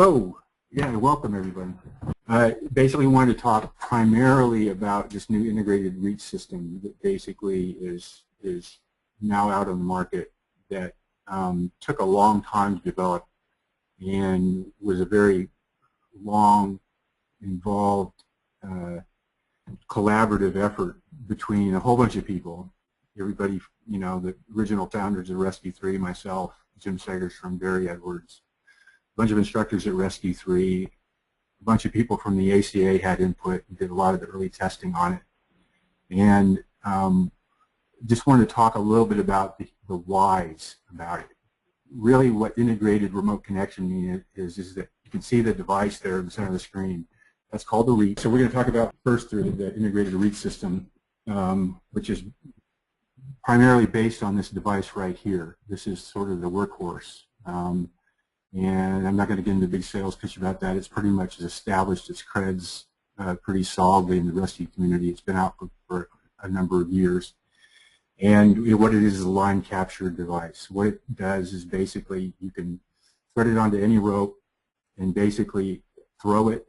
Hello. Yeah, welcome everybody. Basically wanted to talk primarily about this new integrated reach system that basically is now out on the market that took a long time to develop and was a very long, involved, collaborative effort between a whole bunch of people. Everybody, you know, the original founders of Rescue 3, myself, Jim Segerstrom, Barry Edwards, a bunch of instructors at Rescue 3, a bunch of people from the ACA had input and did a lot of the early testing on it. And just wanted to talk a little bit about the whys about it. Really what integrated remote connection means is that you can see the device there in the center of the screen. That's called the reach. So we're going to talk about first through the integrated reach system, which is primarily based on this device right here. This is sort of the workhorse. And I'm not going to get into a big sales pitch about that. It's pretty much established its creds pretty solidly in the rescue community. It's been out for a number of years. And what it is a line capture device. What it does is basically you can thread it onto any rope and basically throw it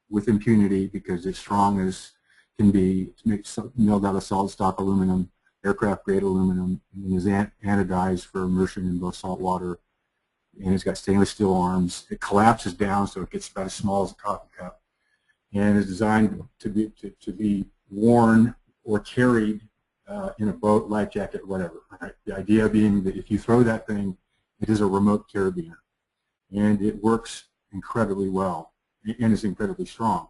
with impunity because it's strong as can be. It's milled out of solid stock aluminum, aircraft grade aluminum, and is anodized for immersion in both salt water. And it's got stainless steel arms. It collapses down so it gets about as small as a coffee cup, and is designed to be worn or carried in a boat, life jacket, whatever. Right? The idea being that if you throw that thing, it is a remote carabiner, and it works incredibly well and is incredibly strong.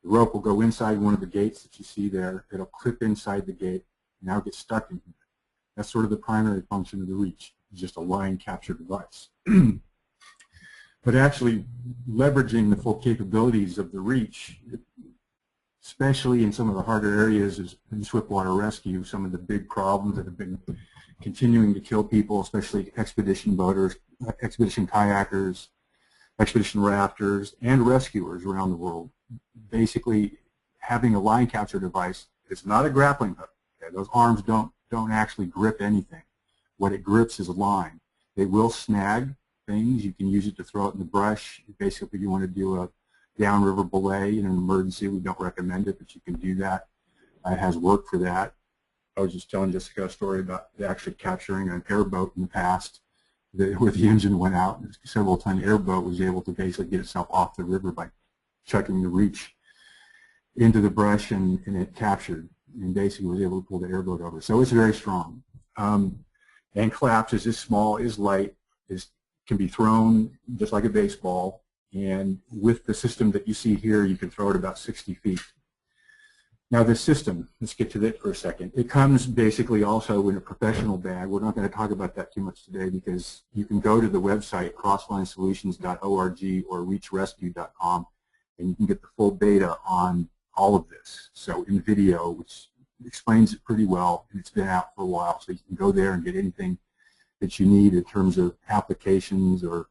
The rope will go inside one of the gates that you see there. It'll clip inside the gate, and now it gets stuck in here. That's sort of the primary function of the reach. It's just a line capture device. But actually leveraging the full capabilities of the reach, especially in some of the harder areas in swiftwater rescue, some of the big problems that have been continuing to kill people, especially expedition boaters, expedition kayakers, expedition rafters, and rescuers around the world. Basically, having a line capture device, it's not a grappling hook. Okay? Those arms don't actually grip anything. What it grips is a line. They will snag things. You can use it to throw it in the brush. Basically, you want to do a downriver belay in an emergency. We don't recommend it, but you can do that. It has worked for that. I was just telling Jessica a story about actually capturing an airboat in the past where the engine went out. A several-ton airboat was able to basically get itself off the river by chucking the reach into the brush, and it captured and basically was able to pull the airboat over. So it's very strong. And collapses, is small, is light, can be thrown just like a baseball, and with the system that you see here, you can throw it about 60 feet. Now this system, let's get to that for a second. It comes basically also in a professional bag. We're not going to talk about that too much today because you can go to the website crosslinesolutions.org or reachrescue.com and you can get the full beta on all of this. So in video, which explains it pretty well, and it's been out for a while, so you can go there and get anything that you need in terms of applications or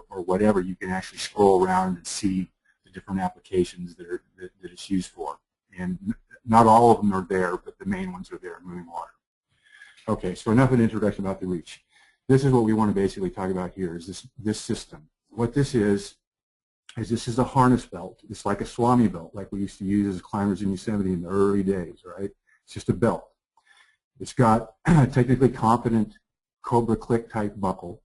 whatever. You can actually scroll around and see the different applications that it's used for. And not all of them are there, but the main ones are there in moving water. Okay, so enough of an introduction about the reach. This is what we want to basically talk about here, is this system. What this is this is a harness belt. It's like a Swami belt, like we used to use as climbers in Yosemite in the early days, right? It's just a belt. It's got a technically competent Cobra Click type buckle.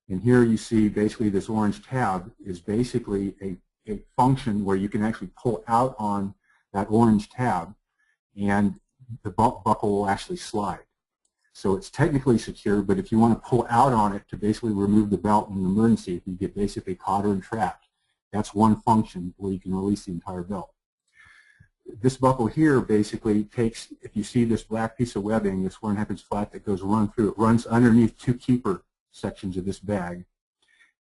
And here you see basically this orange tab is basically a function where you can actually pull out on that orange tab and the buckle will actually slide. So it's technically secure, but if you want to pull out on it to basically remove the belt in an emergency, if you get basically caught or entrapped, that's one function where you can release the entire belt. This buckle here basically takes, if you see this black piece of webbing, this 1/2 inch flat that goes run through, it runs underneath two keeper sections of this bag,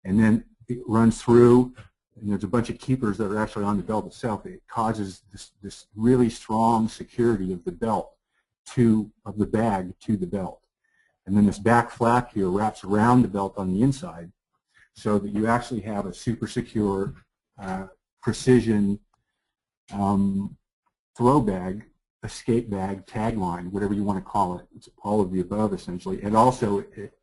and then it runs through, and there's a bunch of keepers that are actually on the belt itself. It causes this really strong security of the belt of the bag to the belt. And then this back flap here wraps around the belt on the inside so that you actually have a super secure precision Throwbag, escape bag, tagline, whatever you want to call it. It's all of the above essentially. And also it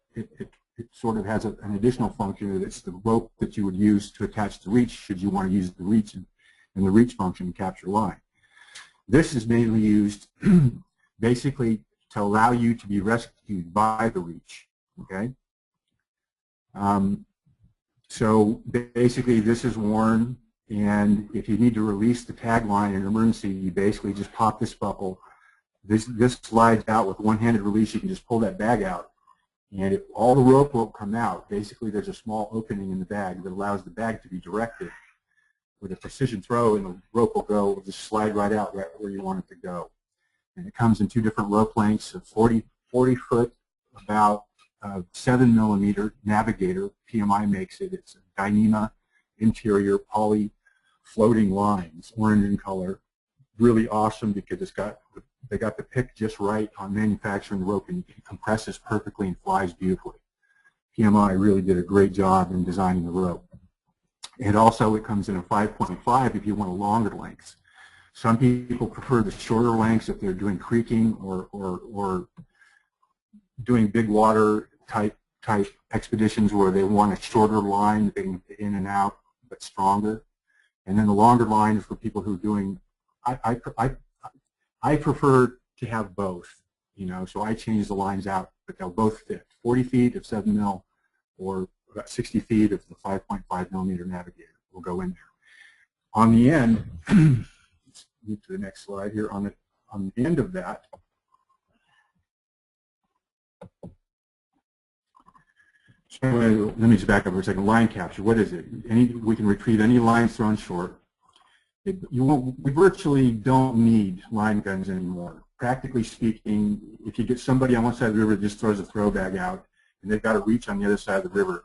it sort of has an additional function that it's the rope that you would use to attach the reach should you want to use the reach and the reach function to capture line. This is mainly used basically to allow you to be rescued by the reach, okay? So basically this is worn, and if you need to release the tagline in an emergency, you basically just pop this buckle. This slides out with one-handed release. You can just pull that bag out, and if all the rope will come out, basically there's a small opening in the bag that allows the bag to be directed with a precision throw, and the rope will go, will just slide right out right where you want it to go. And it comes in two different rope lengths, a 40 foot, about 7mm Navigator. PMI makes it. It's a Dyneema interior poly floating lines, orange in color. Really awesome because they got the pick just right on manufacturing the rope, and it compresses perfectly and flies beautifully. PMI really did a great job in designing the rope. And also it comes in a 5.5 if you want a longer length. Some people prefer the shorter lengths if they're doing creeking or doing big water type expeditions where they want a shorter line that they can get in and out but stronger. And then the longer line is for people who are doing, I prefer to have both, you know, so I change the lines out, but they'll both fit. 40 feet of 7mm or about 60 feet of the 5.5mm Navigator will go in there. On the end, let's move to the next slide here. On the end of that, so let me just back up for a second. Line capture, what is it? We can retrieve any lines thrown short. We virtually don't need line guns anymore. Practically speaking, if you get somebody on one side of the river that just throws a throw bag out and they've got a reach on the other side of the river,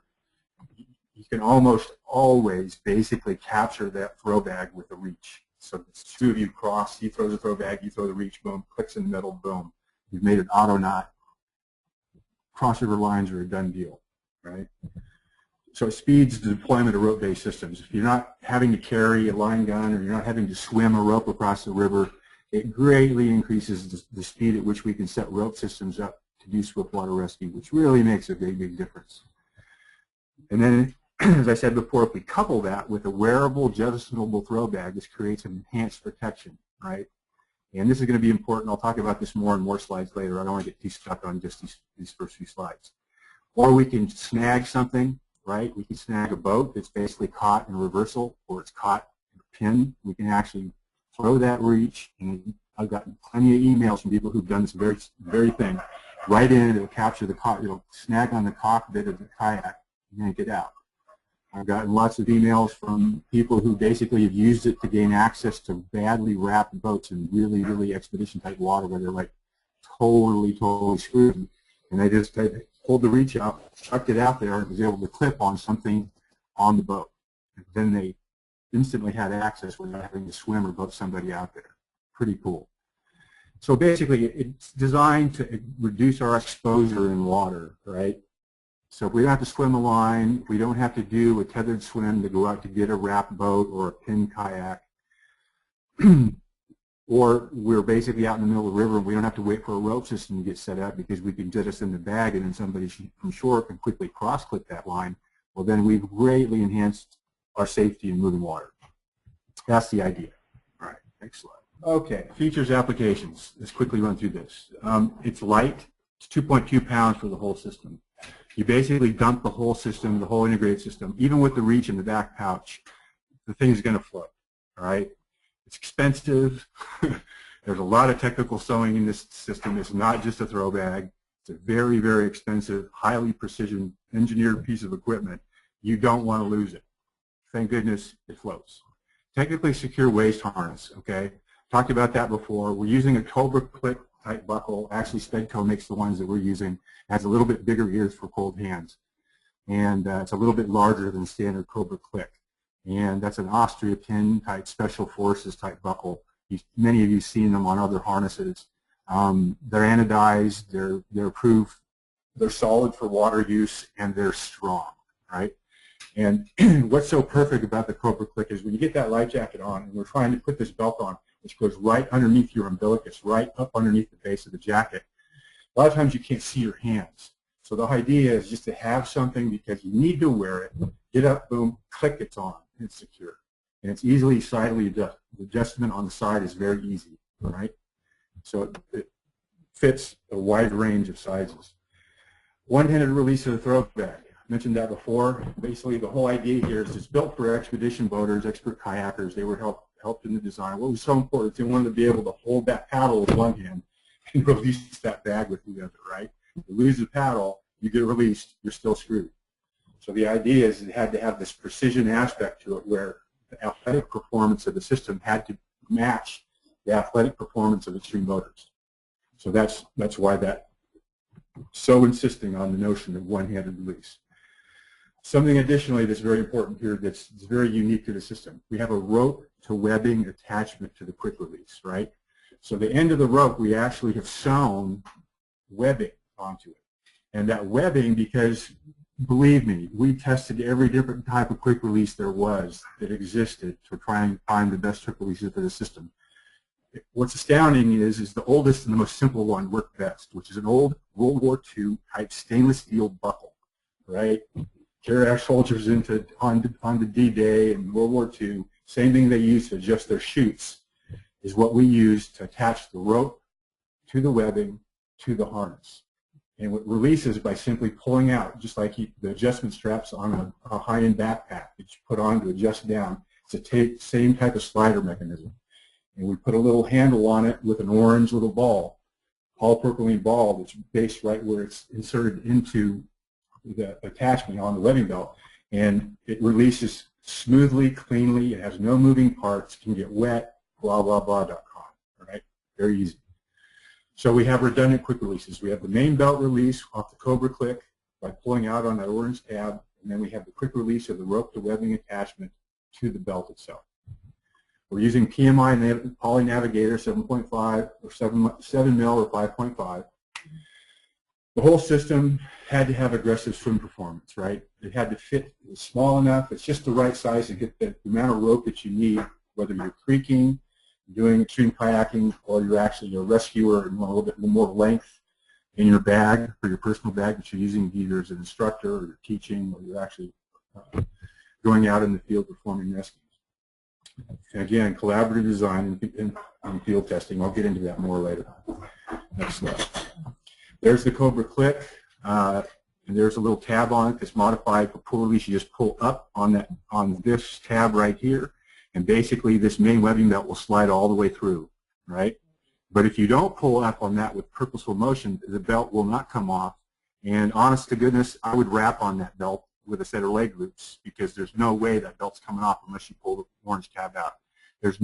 you can almost always basically capture that throw bag with a reach. So the two of you cross, he throws a throw bag, you throw the reach, boom, clicks in the middle, boom. You've made an auto knot. Cross-river lines are a done deal, right? So it speeds the deployment of rope-based systems. If you're not having to carry a line gun or you're not having to swim a rope across the river, it greatly increases the speed at which we can set rope systems up to do swiftwater rescue, which really makes a big, big difference. And then, as I said before, if we couple that with a wearable, jettisonable throw bag, this creates an enhanced protection, right? And this is going to be important. I'll talk about this more in more slides later. I don't want to get too stuck on just these first few slides. Or we can snag something, right? We can snag a boat that's basically caught in reversal, or it's caught in a pin. We can actually throw that reach, and I've gotten plenty of emails from people who've done this very thing. Right in, it'll capture the it'll snag on the cockpit of the kayak and yank it out. I've gotten lots of emails from people who basically have used it to gain access to badly wrapped boats in really, really expedition-type water where they're like totally screwed. And they just pulled the reach out, chucked it out there, and was able to clip on something on the boat. And then they instantly had access without having to swim or boat somebody out there. Pretty cool. So basically, it's designed to reduce our exposure in water, right? So if we don't have to swim a line, we don't have to do a tethered swim to go out to get a wrapped boat or a pin kayak, or we're basically out in the middle of the river and we don't have to wait for a rope system to get set up because we can jettison the bag and then somebody from shore can quickly cross-clip that line. Well, then we've greatly enhanced our safety in moving water. That's the idea. All right, next slide. Okay, features, applications. Let's quickly run through this. It's light. It's 2.2 pounds for the whole system. You basically dump the whole system, the whole integrated system, even with the reach in the back pouch, the thing's going to float, all right? It's expensive. There's a lot of technical sewing in this system. It's not just a throw bag. It's a very, very expensive, highly precision engineered piece of equipment. You don't want to lose it. Thank goodness it floats. Technically secure waist harness, okay? Talked about that before. We're using a Cobra Click type buckle. Actually, Spedco makes the ones that we're using. It has a little bit bigger ears for cold hands. And it's a little bit larger than standard Cobra Click. And that's an Austria pin type special forces type buckle. Many of you have seen them on other harnesses. They're anodized, they're approved, they're solid for water use, and they're strong, right? And what's so perfect about the Cobra Click is when you get that life jacket on, and we're trying to put this belt on, which goes right underneath your umbilicus, right up underneath the base of the jacket. A lot of times you can't see your hands. So the idea is just to have something because you need to wear it, get up, boom, click, it's on, it's secure. And it's easily sidely adjusted. The adjustment on the side is very easy, all right? So it fits a wide range of sizes. One-handed release of the Throwbag. I mentioned that before. Basically, the whole idea here is it's built for expedition boaters, expert kayakers. They were helped in the design. What was so important, they wanted to be able to hold that paddle with one hand and release that bag with the other, right? If you lose the paddle, you get released, you're still screwed. So the idea is it had to have this precision aspect to it where the athletic performance of the system had to match the athletic performance of extreme boaters. So that's why that so insisting on the notion of one-handed release. Something additionally that's very important here that's very unique to the system. We have a rope to webbing attachment to the quick release, right? So the end of the rope, we actually have sewn webbing onto it. And that webbing, because believe me, we tested every different type of quick release there was that existed to try and find the best quick releases for the system. What's astounding is the oldest and the most simple one worked best, which is an old World War II type stainless steel buckle, right? Carry our soldiers on the D-Day and World War II. Same thing they used to adjust their chutes is what we use to attach the rope to the webbing to the harness. And what releases by simply pulling out, just like the adjustment straps on a high-end backpack that you put on to adjust down. It's the same type of slider mechanism. And we put a little handle on it with an orange little ball, polypropylene ball that's based right where it's inserted into the attachment on the webbing belt. And it releases smoothly, cleanly. It has no moving parts, can get wet, blah, blah, blah.com. All right? Very easy. So we have redundant quick releases. We have the main belt release off the Cobra click by pulling out on that orange tab, and then we have the quick release of the rope to webbing attachment to the belt itself. We're using PMI Poly Navigator 7.5 or 7 mil or 5.5. The whole system had to have aggressive swim performance, right? It had to fit small enough. It's just the right size to get the amount of rope that you need, whether you're creeking, doing extreme kayaking, or you're actually a rescuer and want a little bit more length in your bag for your personal bag that you're using either as an instructor or you're teaching or you're actually going out in the field performing rescues. And again, collaborative design and field testing. I'll get into that more later. Next slide. There's the Cobra click, and there's a little tab on it that's modified for pull release. You just pull up on this tab right here, and basically this main webbing belt will slide all the way through, right? But if you don't pull up on that with purposeful motion, the belt will not come off. And honest to goodness, I would wrap on that belt with a set of leg loops because there's no way that belt's coming off unless you pull the orange tab out. There's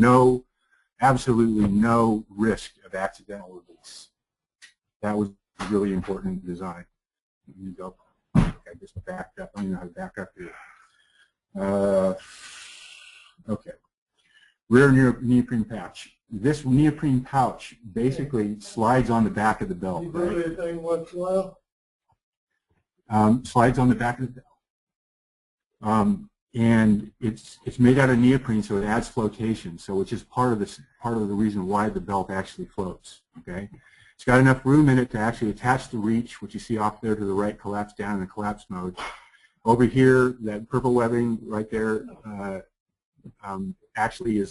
absolutely no risk of accidental release. That was really important in design. I just backed up. I don't even know how to back up here. Okay. Rear neoprene pouch. This neoprene pouch basically slides on the back of the belt. You do anything once in a while? Slides on the back of the belt. And it's made out of neoprene, so it adds flotation. So which is part of the reason why the belt actually floats. Okay. It's got enough room in it to actually attach the reach, which you see off there to the right, collapse down in the collapse mode. Over here, that purple webbing right there actually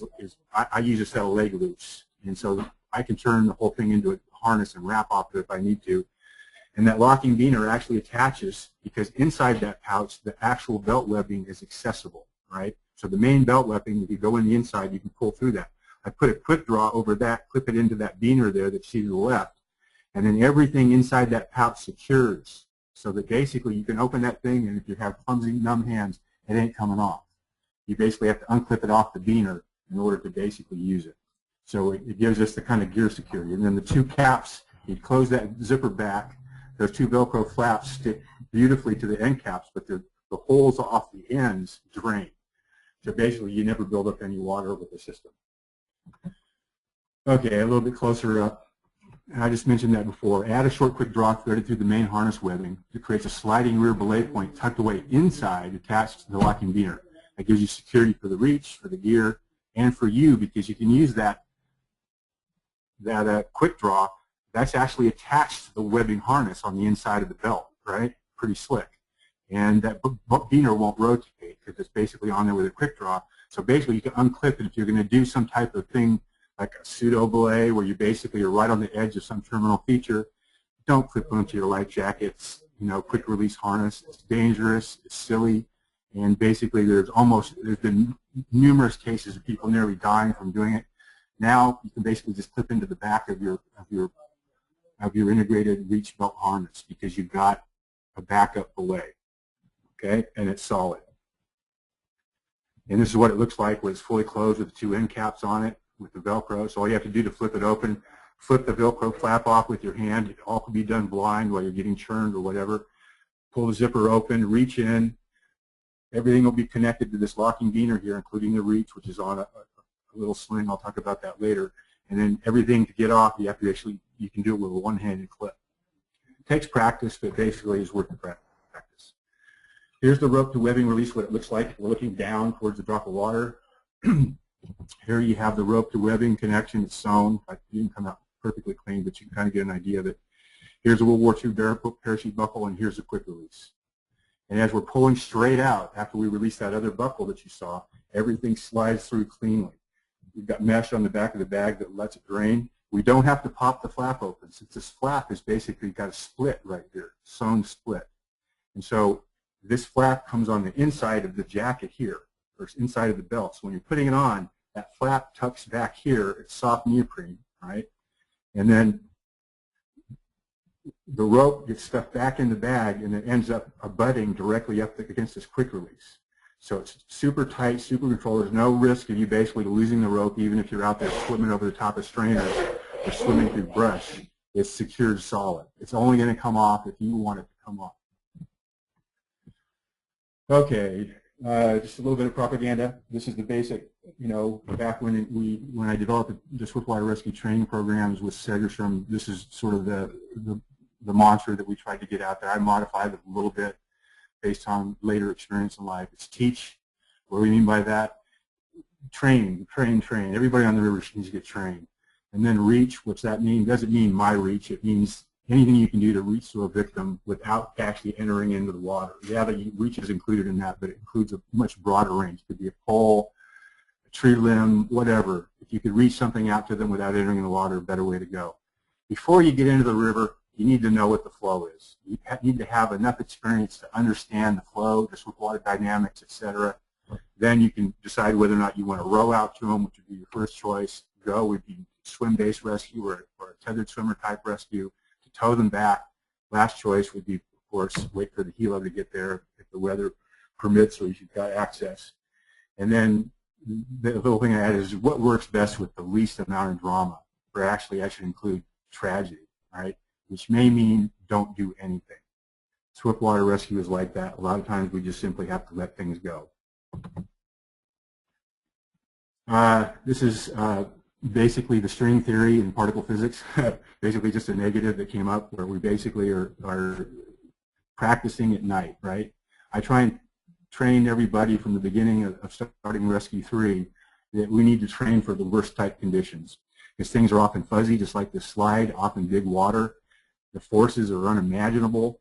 I use a set of leg loops. And so I can turn the whole thing into a harness and wrap off it if I need to. And that locking beaner actually attaches because inside that pouch, the actual belt webbing is accessible, right? So the main belt webbing, if you go in the inside, you can pull through that. I put a quick draw over that, clip it into that beaner there that you see to the left, and then everything inside that pouch secures so that basically you can open that thing, and if you have clumsy, numb hands, it ain't coming off. You basically have to unclip it off the beaner in order to basically use it. So it gives us the kind of gear security. And then the two caps, you close that zipper back, those two Velcro flaps stick beautifully to the end caps, but the holes off the ends drain. So basically you never build up any water with the system. Okay, a little bit closer up. I just mentioned that before. Add a short quick draw threaded through the main harness webbing. It creates a sliding rear belay point tucked away inside attached to the locking beaner. That gives you security for the reach, for the gear, and for you because you can use that quick draw. That's actually attached to the webbing harness on the inside of the belt, right? Pretty slick. And that beaner won't rotate because it's basically on there with a quick draw. So basically you can unclip it if you're going to do some type of thing like a pseudo belay where you basically are right on the edge of some terminal feature. Don't clip onto your life jackets, you know, quick release harness. It's dangerous, it's silly, and basically there's been numerous cases of people nearly dying from doing it. Now you can basically just clip into the back of your integrated reach belt harness because you've got a backup belay, okay, and it's solid. And this is what it looks like when it's fully closed with the two end caps on it with the Velcro. So all you have to do to flip it open, flip the Velcro flap off with your hand. It all can be done blind while you're getting churned or whatever. Pull the zipper open, reach in. Everything will be connected to this locking beaner here, including the reach, which is on a little sling. I'll talk about that later. And then everything to get off, you have to actually, you can do it with a one-handed clip. It takes practice, but basically is worth the practice. Here's the rope to webbing release, what it looks like. We're looking down towards the drop of water. Here you have the rope to webbing connection. It's sewn. It didn't come out perfectly clean, but you can kind of get an idea of it. Here's a World War II parachute buckle, and here's a quick release. And as we're pulling straight out, after we release that other buckle that you saw, everything slides through cleanly. We've got mesh on the back of the bag that lets it drain. We don't have to pop the flap open, since this flap is basically got a split right here, sewn split. And so this flap comes on the inside of the jacket here, or inside of the belt. So when you're putting it on, that flap tucks back here. It's soft neoprene, right? And then the rope gets stuffed back in the bag, and it ends up abutting directly up against this quick release. So it's super tight, super controlled. There's no risk of you basically losing the rope, even if you're out there swimming over the top of strainers or swimming through brush. It's secured solid. It's only going to come off if you want it to come off. Okay, just a little bit of propaganda. This is the basic, you know, back when I developed the swiftwater rescue training programs with Segerstrom, this is sort of the mantra that we tried to get out there. I modified it a little bit based on later experience in life. It's teach. What do we mean by that? Train, train, train. Everybody on the river needs to get trained. And then reach, what's that mean? It doesn't mean my reach. It means anything you can do to reach to a victim without actually entering into the water. Yeah, the reach is included in that, but it includes a much broader range. It could be a pole, a tree limb, whatever. If you could reach something out to them without entering in the water, a better way to go. Before you get into the river, you need to know what the flow is. You need to have enough experience to understand the flow, the swiftwater dynamics, etc. Then you can decide whether or not you want to row out to them, which would be your first choice. Go would be swim-based rescue or a tethered swimmer type rescue. To tow them back, last choice would be, of course, wait for the helo to get there if the weather permits or if you've got access. And then the little thing I add is what works best with the least amount of drama, or actually I should include tragedy, right? Which may mean don't do anything. Swiftwater rescue is like that. A lot of times we just simply have to let things go. This is basically the string theory in particle physics, basically just a negative that came up where we basically are practicing at night, right? I try and train everybody from the beginning of starting Rescue 3 that we need to train for the worst type conditions. Because things are often fuzzy, just like the slide, often big water. The forces are unimaginable,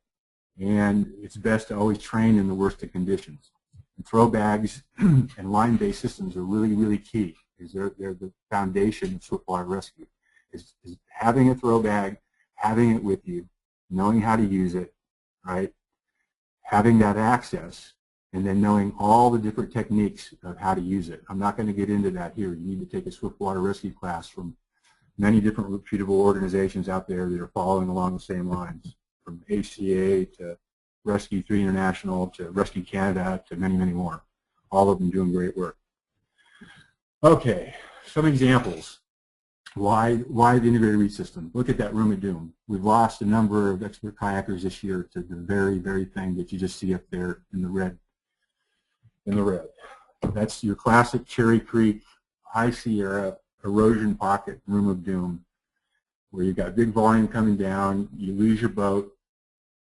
and it's best to always train in the worst of conditions. And Throwbags and line-based systems are really, really key, because they're the foundation of swiftwater rescue. Is having a throwbag, having it with you, knowing how to use it, right? Having that access, and then knowing all the different techniques of how to use it. I'm not going to get into that here. You need to take a swiftwater rescue class from many different reputable organizations out there that are following along the same lines, from ACA to Rescue 3 International to Rescue Canada to many, many more. All of them doing great work. Okay, some examples. Why the integrated reach system? Look at that room of doom. We've lost a number of expert kayakers this year to the very, very thing that you just see up there in the red. That's your classic Cherry Creek, High Sierra, erosion pocket room of doom, where you've got big volume coming down, you lose your boat,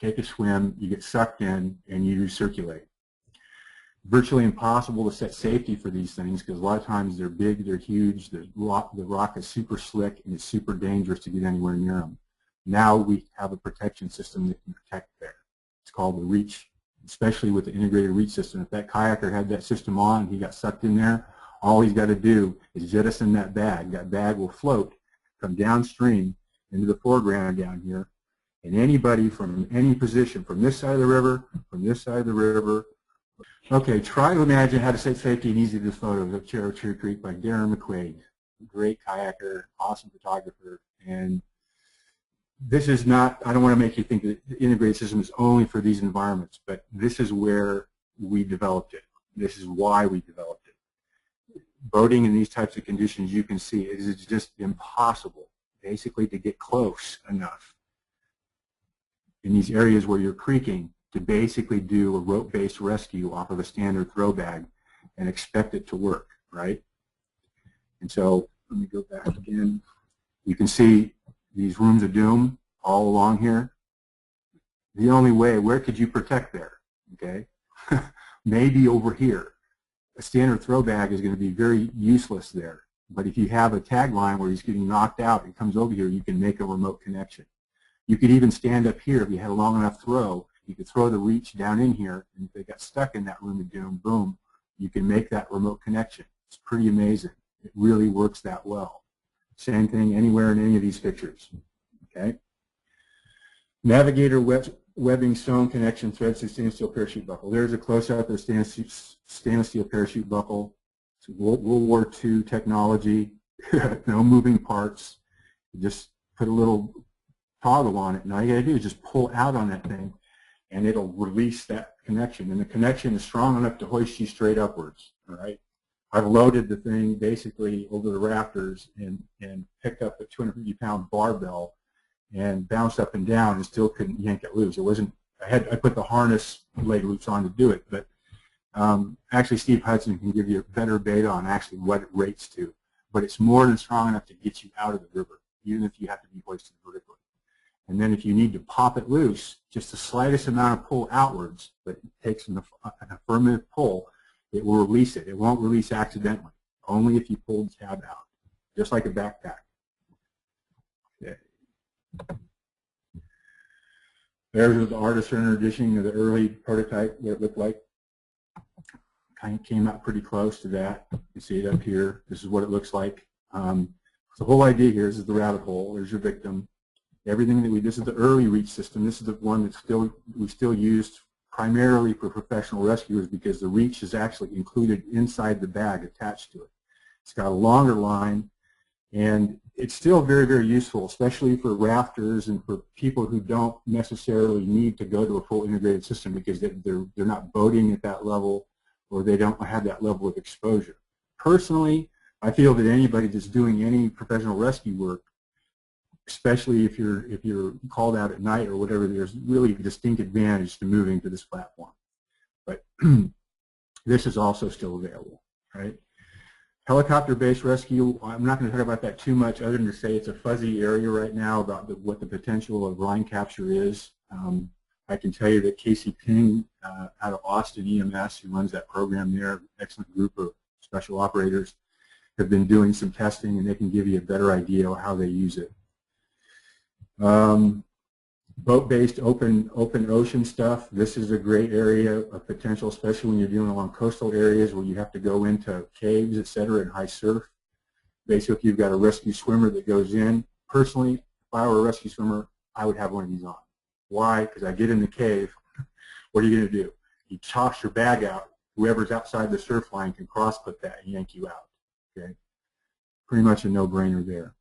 take a swim, you get sucked in, and you recirculate. Virtually impossible to set safety for these things because a lot of times they're big, they're huge, the rock is super slick, and it's super dangerous to get anywhere near them. Now we have a protection system that can protect there. It's called the reach, especially with the integrated reach system. If that kayaker had that system on, he got sucked in there, all he's got to do is jettison that bag. That bag will float, come downstream into the foreground down here, and anybody from any position, from this side of the river, from this side of the river. Okay, try to imagine how to set safety and easy to photos of Cherry Creek by Darren McQuaid. Great kayaker, awesome photographer, and this is not, I don't want to make you think that the integrated system is only for these environments, but this is where we developed it. This is why we developed it. Boating in these types of conditions, you can see it is just impossible, basically, to get close enough in these areas where you're creeking to basically do a rope-based rescue off of a standard throw bag and expect it to work, right? And so, let me go back again. You can see these rooms of doom all along here. The only way, where could you protect there? Okay, maybe over here. A standard throw bag is going to be very useless there. But if you have a tagline where he's getting knocked out and comes over here, you can make a remote connection. You could even stand up here if you had a long enough throw. You could throw the reach down in here, and if they got stuck in that room of doom, boom, you can make that remote connection. It's pretty amazing. It really works that well. Same thing anywhere in any of these pictures. Okay. Navigator webbing sewn connection threads to stainless steel parachute buckle. There's a close-up of stainless steel parachute buckle. It's World War II technology. No moving parts. You just put a little toggle on it, and all you got to do is just pull out on that thing, and it'll release that connection. And the connection is strong enough to hoist you straight upwards. All right. I've loaded the thing basically over the rafters and picked up a 250-pound barbell and bounced up and down and still couldn't yank it loose. It wasn't. I put the harness leg loops on to do it, but actually Steve Hudson can give you a better beta on actually what it rates to. But it's more than strong enough to get you out of the river, even if you have to be hoisted vertically. And then if you need to pop it loose, just the slightest amount of pull outwards, but it takes an affirmative pull, it will release it. It won't release accidentally, only if you pull the tab out, just like a backpack. Okay. There's the artist rendition of the early prototype, what it looked like. Kind of came out pretty close to that. You can see it up here. This is what it looks like. The whole idea here is the rabbit hole. There's your victim. Everything that this is the early reach system. This is the one that we still used primarily for professional rescuers because the reach is actually included inside the bag attached to it. It's got a longer line, and it's still very, very useful, especially for rafters and for people who don't necessarily need to go to a full integrated system because they're not boating at that level or they don't have that level of exposure. Personally, I feel that anybody that's doing any professional rescue work, especially if you're called out at night or whatever, there's really a distinct advantage to moving to this platform. But this is also still available, right? Helicopter-based rescue, I'm not going to talk about that too much other than to say it's a fuzzy area right now about what the potential of line capture is. I can tell you that Casey Ping out of Austin EMS, who runs that program there, excellent group of special operators, have been doing some testing, and they can give you a better idea of how they use it. Boat-based open ocean stuff, this is a great area of potential, especially when you're dealing along coastal areas where you have to go into caves, et cetera, and high surf. Basically, you've got a rescue swimmer that goes in. Personally, if I were a rescue swimmer, I would have one of these on. Why? Because I get in the cave. What are you going to do? You toss your bag out. Whoever's outside the surf line can cross-put that and yank you out. Okay, pretty much a no-brainer there.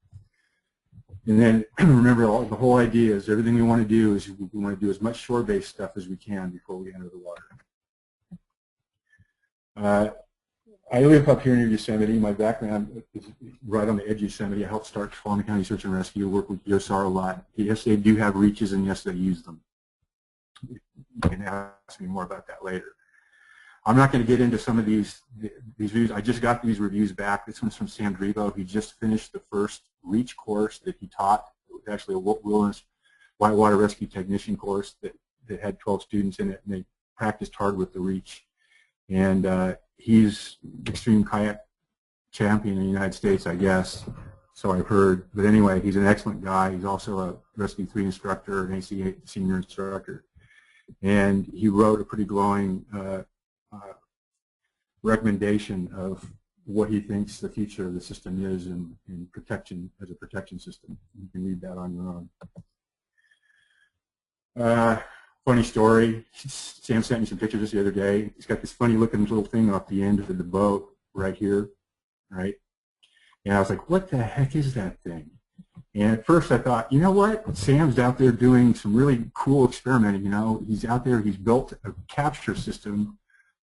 And then remember, the whole idea is everything we want to do is we want to do as much shore-based stuff as we can before we enter the water. I live up here near Yosemite. My background is right on the edge of Yosemite. I helped start Fulton County Search and Rescue, work with YOSAR a lot. Yes, they do have reaches, and yes, they use them. You can ask me more about that later. I'm not going to get into some of these reviews. I just got these reviews back. This one's from Sam Drivo. He just finished the first reach course that he taught. It was actually a wilderness whitewater rescue technician course that had 12 students in it, and they practiced hard with the reach. And he's extreme kayak champion in the United States, I guess, so I've heard. But anyway, he's an excellent guy. He's also a Rescue 3 instructor, an AC8 senior instructor. And he wrote a pretty glowing recommendation of what he thinks the future of the system is in protection, as a protection system. You can read that on your own. Funny story, Sam sent me some pictures just the other day. He's got this funny looking little thing off the end of the boat right here, right? And I was like, what the heck is that thing? And at first I thought, you know what? Sam's out there doing some really cool experimenting, you know. He's out there, he's built a capture system,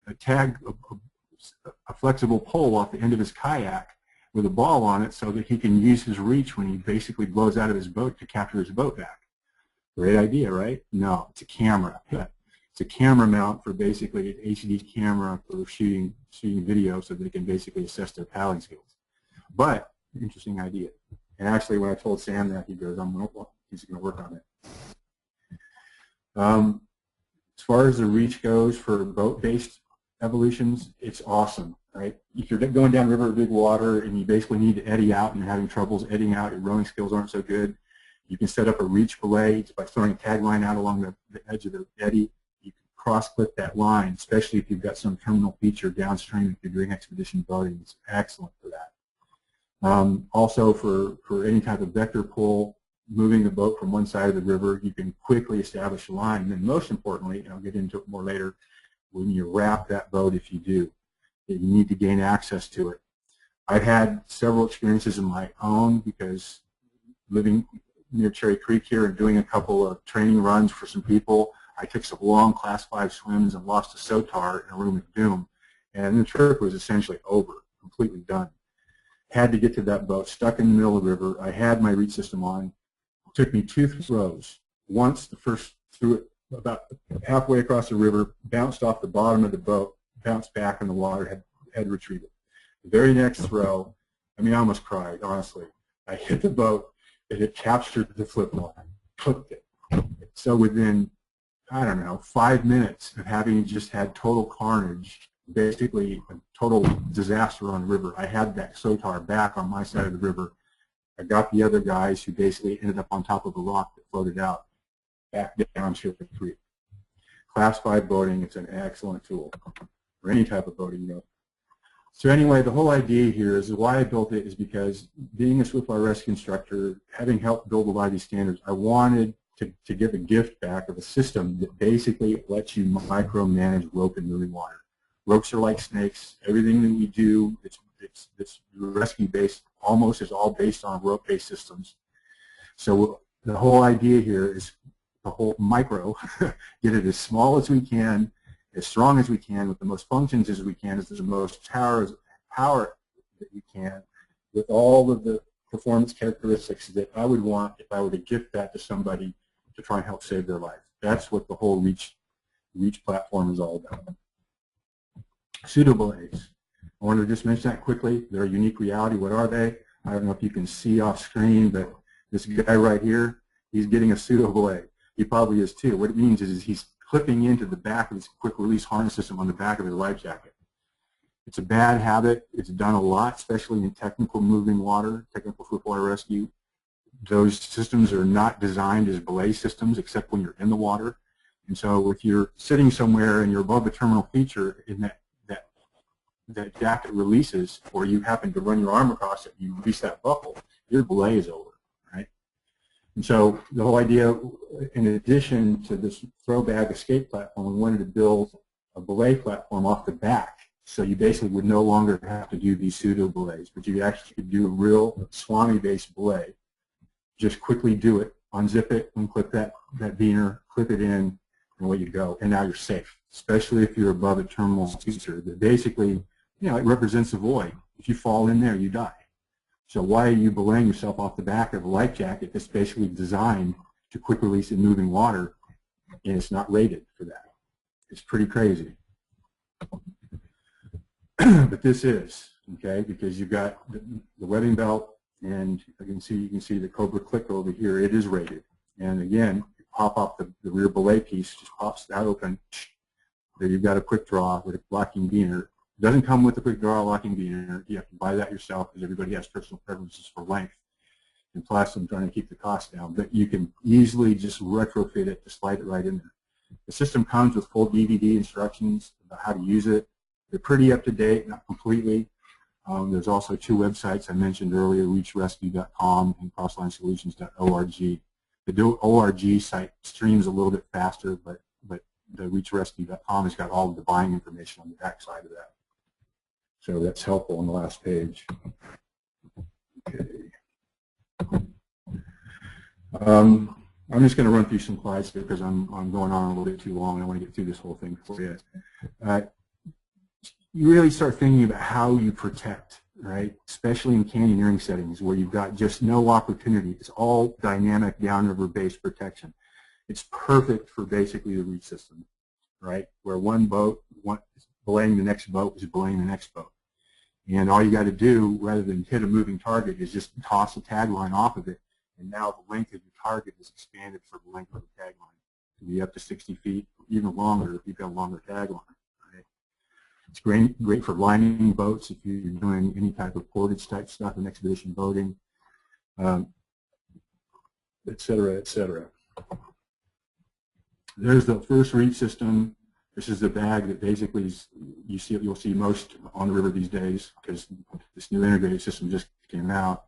a flexible pole off the end of his kayak with a ball on it so that he can use his reach when he basically blows out of his boat to capture his boat back. Great idea, right? No, it's a camera. It's a camera mount for basically an HD camera for shooting video so they can basically assess their paddling skills. But, interesting idea. And actually, when I told Sam that, he goes, he's going to work on it. As far as the reach goes for boat-based evolutions, it's awesome, right? If you're going down river or big water and you basically need to eddy out and you're having troubles eddying out, your rowing skills aren't so good, you can set up a reach belay by throwing a tagline out along the edge of the eddy. You can cross-clip that line, especially if you've got some terminal feature downstream if you're doing expedition boating. It's excellent for that. Also for any type of vector pull, moving the boat from one side of the river, you can quickly establish a line. And then most importantly, and I'll get into it more later, when you wrap that boat, if you do, you need to gain access to it. I've had several experiences of my own because living near Cherry Creek here and doing a couple of training runs for some people, I took some long Class 5 swims and lost a SOTAR in a room at Doom. And the trip was essentially over, completely done. Had to get to that boat, stuck in the middle of the river. I had my reach system on. It took me 2 throws. Once, the first threw it about halfway across the river, bounced off the bottom of the boat, bounced back in the water, had retrieved it. The very next throw, I mean, I almost cried, honestly. I hit the boat, and it captured the flip line, hooked it. So within, I don't know, 5 minutes of having just had total carnage, basically a total disaster on the river, I had that SOTAR back on my side of the river. I got the other guys who basically ended up on top of a rock that floated out back down Cherry Creek. Class 5 boating, it's an excellent tool for any type of boating, you know. So anyway, the whole idea here is why I built it is because being a swiftwater rescue instructor, having helped build a lot of these standards, I wanted to give a gift back of a system that basically lets you micromanage rope and moving water. Ropes are like snakes. Everything that we do, it's rescue-based, almost is all based on rope-based systems. So the whole idea here is the whole micro, get it as small as we can, as strong as we can, with the most functions as we can, as the most power that we can, with all of the performance characteristics that I would want if I were to gift that to somebody to try and help save their life. That's what the whole reach platform is all about. Pseudobelays. I wanted to just mention that quickly. They're a unique reality. What are they? I don't know if you can see off screen, but this guy right here, he's getting a pseudobelay. He probably is too. What it means is he's clipping into the back of his quick release harness system on the back of his life jacket. It's a bad habit. It's done a lot, especially in technical moving water, technical swiftwater rescue. Those systems are not designed as belay systems except when you're in the water. And so if you're sitting somewhere and you're above the terminal feature and that jacket releases, or you happen to run your arm across it and you release that buckle, your belay is over, right? And so the whole idea, in addition to this Throwbag escape platform, we wanted to build a belay platform off the back. So you basically would no longer have to do these pseudo belays, but you actually could do a real Swami-based belay. Just quickly do it, unzip it, unclip that beaner, clip it in, and away you go. And now you're safe, especially if you're above a terminal feature that basically, you know, it represents a void. If you fall in there, you die. So why are you belaying yourself off the back of a life jacket that's basically designed to quick release in moving water, and it's not rated for that? It's pretty crazy. But this is, okay, because you've got the webbing belt, and you can see the Cobra click over here. It is rated. And again, you pop up the rear belay piece, just pops that open. There you've got a quick draw with a locking beaner. It doesn't come with a quick draw locking beaner. You have to buy that yourself because everybody has personal preferences for length. And plus, I'm trying to keep the cost down. But you can easily just retrofit it to slide it right in there. The system comes with full DVD instructions about how to use it. They're pretty up to date, not completely. There's also two websites I mentioned earlier, reachrescue.com and crosslinesolutions.org. The ORG site streams a little bit faster, but the reachrescue.com has got all of the buying information on the back side of that. So that's helpful on the last page. Okay. I'm just going to run through some slides here because I'm going on a little bit too long. I want to get through this whole thing for you. You really start thinking about how you protect, right? Especially in canyoneering settings where you've got just no opportunity. It's all dynamic downriver based protection. It's perfect for basically the reach system, right? Where one boat is belaying the next boat is belaying the next boat. And all you got to do, rather than hit a moving target, is just toss a tagline off of it. And now the length of your target is expanded for the length of the tagline. It can be up to 60 feet, even longer if you've got a longer tagline. Right? It's great for lining boats if you're doing any type of portage type stuff in expedition boating, et cetera, et cetera. There's the first reach system. This is the bag that basically is, you'll see most on the river these days because this new integrated system just came out.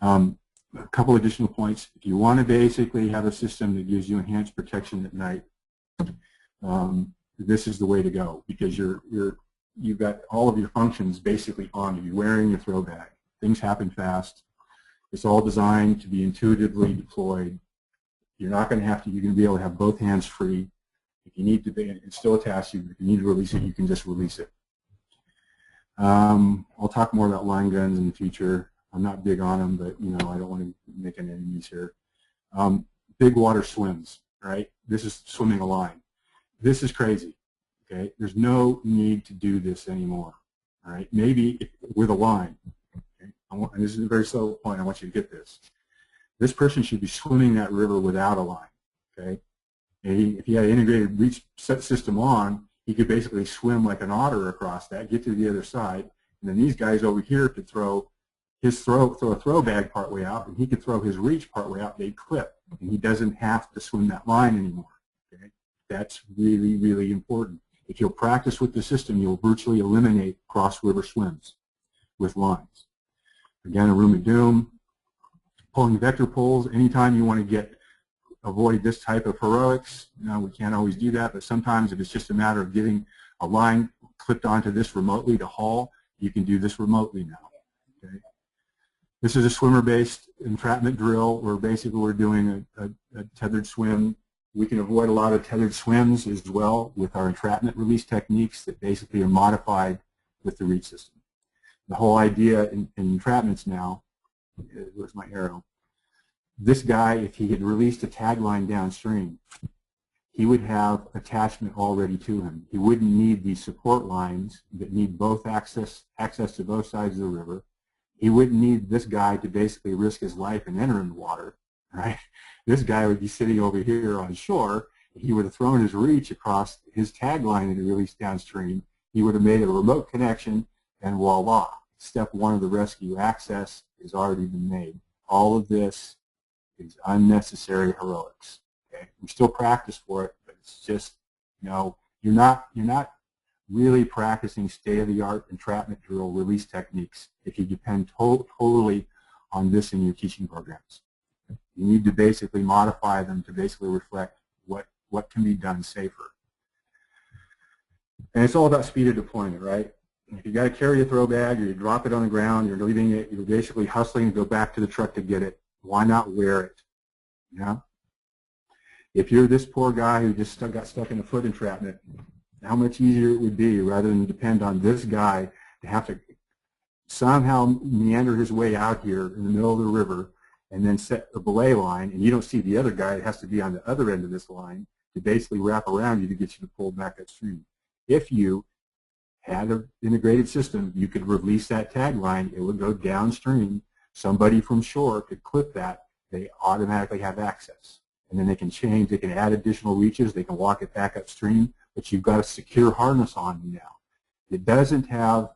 A couple additional points. If you want to basically have a system that gives you enhanced protection at night, this is the way to go because you've got all of your functions basically on. You're wearing your throwbag. Things happen fast. It's all designed to be intuitively deployed. You're not going to have to. You're going to be able to have both hands free. If you need to be, it's still attached to you. If you need to release it, you can just release it. I'll talk more about line guns in the future. I'm not big on them, but I don't want to make any enemies here. Big water swims, right? This is swimming a line. This is crazy. Okay, there's no need to do this anymore. All right, maybe with a line. Okay? And this is a very subtle point. I want you to get this. This person should be swimming that river without a line. Okay. If he had an integrated reach set system on, he could basically swim like an otter across that, get to the other side, and then these guys over here could throw a throwbag partway out, and he could throw his reach partway out. They'd clip, and he doesn't have to swim that line anymore. Okay? That's really, really important. If you'll practice with the system, you'll virtually eliminate cross-river swims with lines. Again, a room of doom, pulling vector pulls. Anytime you want to avoid this type of heroics. We can't always do that, but sometimes if it's just a matter of getting a line clipped onto this remotely to haul, you can do this remotely now. Okay? This is a swimmer-based entrapment drill where basically we're doing a tethered swim. We can avoid a lot of tethered swims as well with our entrapment release techniques that basically are modified with the reach system. The whole idea in entrapments now, where's my arrow? This guy, if he had released a tagline downstream, he would have attachment already to him. He wouldn't need these support lines that need both access to both sides of the river. He wouldn't need this guy to basically risk his life and enter in the water, right? This guy would be sitting over here on shore. He would have thrown his reach across his tagline that he released downstream. He would have made a remote connection, and voila, step one of the rescue access has already been made. All of this is unnecessary heroics. Okay? We still practice for it, but it's just, you're not really practicing state-of-the-art entrapment drill release techniques if you depend totally on this in your teaching programs. You need to basically modify them to basically reflect what can be done safer. And it's all about speed of deployment, right? If you got to carry a throwbag or you drop it on the ground, you're leaving it, you're basically hustling to go back to the truck to get it. Why not wear it? Yeah. If you're this poor guy who just got stuck in a foot entrapment, how much easier it would be rather than depend on this guy to have to somehow meander his way out here in the middle of the river and then set a belay line, and you don't see the other guy that has to be on the other end of this line to basically wrap around you to get you to pull back upstream. If you had an integrated system, you could release that tagline, it would go downstream. Somebody from shore could clip that, they automatically have access. And then they can change, they can add additional reaches, they can walk it back upstream, but you've got a secure harness on you now. It doesn't have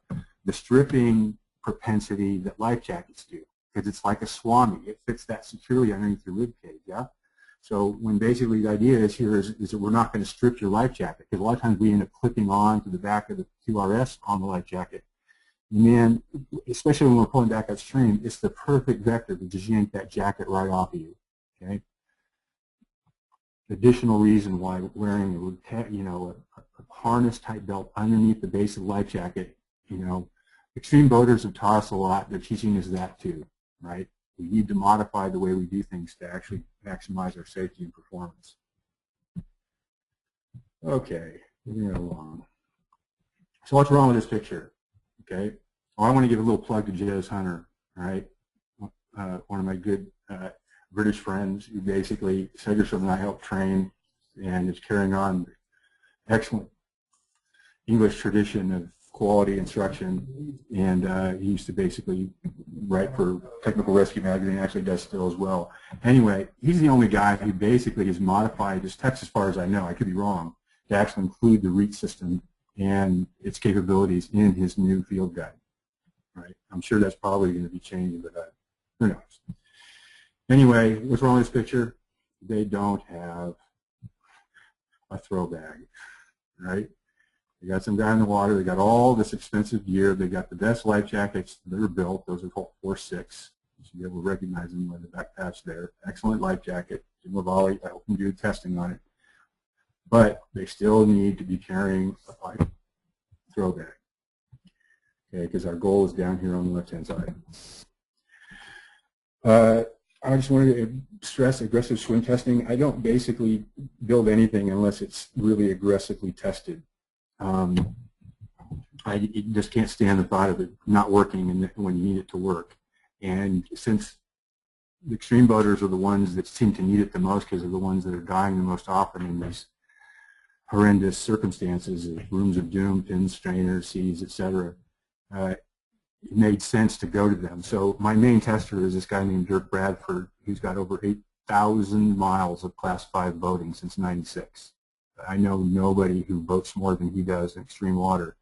the stripping propensity that life jackets do, because it's like a swami. It fits that securely underneath the rib cage, yeah? So when basically the idea is here is that we're not going to strip your life jacket, because a lot of times we end up clipping on to the back of the QRS on the life jacket. And then, especially when we're pulling back upstream, it's the perfect vector to just yank that jacket right off of you. Okay. Additional reason why wearing a harness type belt underneath the base of the life jacket, extreme boaters have taught us a lot. They're teaching us that too, right? We need to modify the way we do things to actually maximize our safety and performance. Okay, moving along. So what's wrong with this picture? Okay, well, I want to give a little plug to Joe's Hunter, right? One of my good British friends who basically Segerstrom and I helped train and is carrying on excellent English tradition of quality instruction, and he used to basically write for Technical Rescue Magazine, actually does still as well. Anyway, he's the only guy who basically has modified his text, as far as I know, I could be wrong, to actually include the reach system and its capabilities in his new field guide. Right? I'm sure that's probably going to be changing, but who knows. Anyway, what's wrong with this picture? They don't have a throw bag, right? They got some guy in the water. They got all this expensive gear. They got the best life jackets that are built. Those are called 4.6. You should be able to recognize them by the back patch there. Excellent life jacket. Jim Lavalley, I hope you do testing on it. But they still need to be carrying a life throw bag. Okay, because our goal is down here on the left-hand side. I just wanted to stress aggressive swim testing. I don't basically build anything unless it's really aggressively tested. I just can't stand the thought of it not working when you need it to work. And since the extreme boaters are the ones that seem to need it the most because they're the ones that are dying the most often in these horrendous circumstances, rooms of doom, pins, strainers, Sieves, etc., it made sense to go to them. So my main tester is this guy named Dirk Bradford, who's got over 8,000 miles of Class 5 boating since '96. I know nobody who boats more than he does in extreme water.